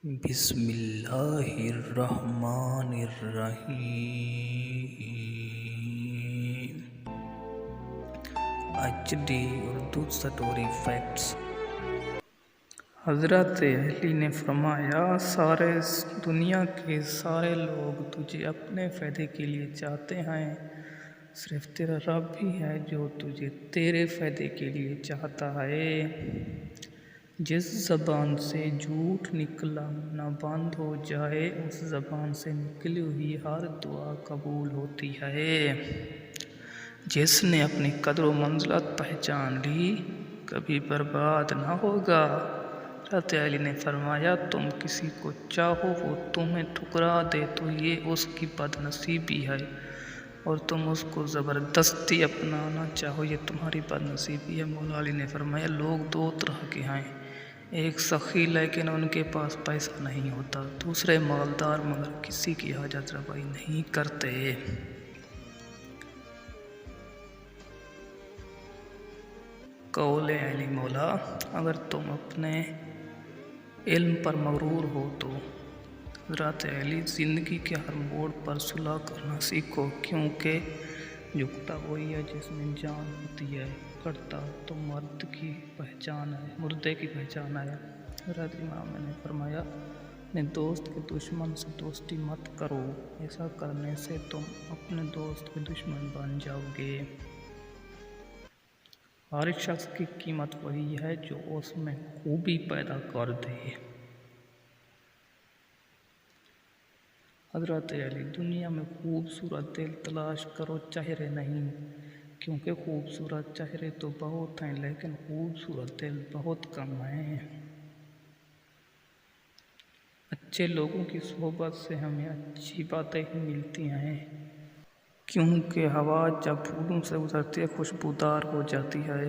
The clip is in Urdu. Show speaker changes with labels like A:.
A: بسم اللہ الرحمن الرحیم۔ HD Urdu story facts. حضرت علی نے فرمایا، سارے دنیا کے سارے لوگ تجھے اپنے فائدے کے لیے چاہتے ہیں، صرف تیرا رب ہی ہے جو تجھے تیرے فائدے کے لیے چاہتا ہے۔ جس زبان سے جھوٹ نکلنا بند ہو جائے، اس زبان سے نکلی ہوئی ہر دعا قبول ہوتی ہے۔ جس نے اپنی قدر و منزلت پہچان لی، کبھی برباد نہ ہوگا۔ حضرت علی نے فرمایا، تم کسی کو چاہو وہ تمہیں ٹھکرا دے تو یہ اس کی بد نصیبی ہے، اور تم اس کو زبردستی اپنانا چاہو یہ تمہاری بد نصیبی ہے۔ مولا علی نے فرمایا، لوگ دو طرح کے ہیں، ایک سخی لیکن ان کے پاس پیسہ نہیں ہوتا، دوسرے مالدار مگر کسی کی حاجت روائی نہیں کرتے۔ قول علی مولا، اگر تم اپنے علم پر مغرور ہو تو حضرت علی زندگی کے ہر موڑ پر صلح کرنا سیکھو، کیونکہ جھکتا وہی ہے جس میں جان ہوتی ہے، کٹتا تو مردے کی پہچان ہے۔ حضرت امام نے فرمایا، اپنے دوست کے دشمن سے دوستی مت کرو، ایسا کرنے سے تم اپنے دوست کے دشمن بن جاؤ گے۔ ہر شخص کی قیمت وہی ہے جو اس میں خوبی پیدا کر دے۔ حضرت علی، دنیا میں خوبصورت دل تلاش کرو، چہرے نہیں، کیونکہ خوبصورت چہرے تو بہت ہیں لیکن خوبصورت دل بہت کم ہیں۔ اچھے لوگوں کی صحبت سے ہمیں اچھی باتیں ہی ملتی ہیں، کیونکہ ہوا جب پھولوں سے گزرتی ہے خوشبودار ہو جاتی ہے۔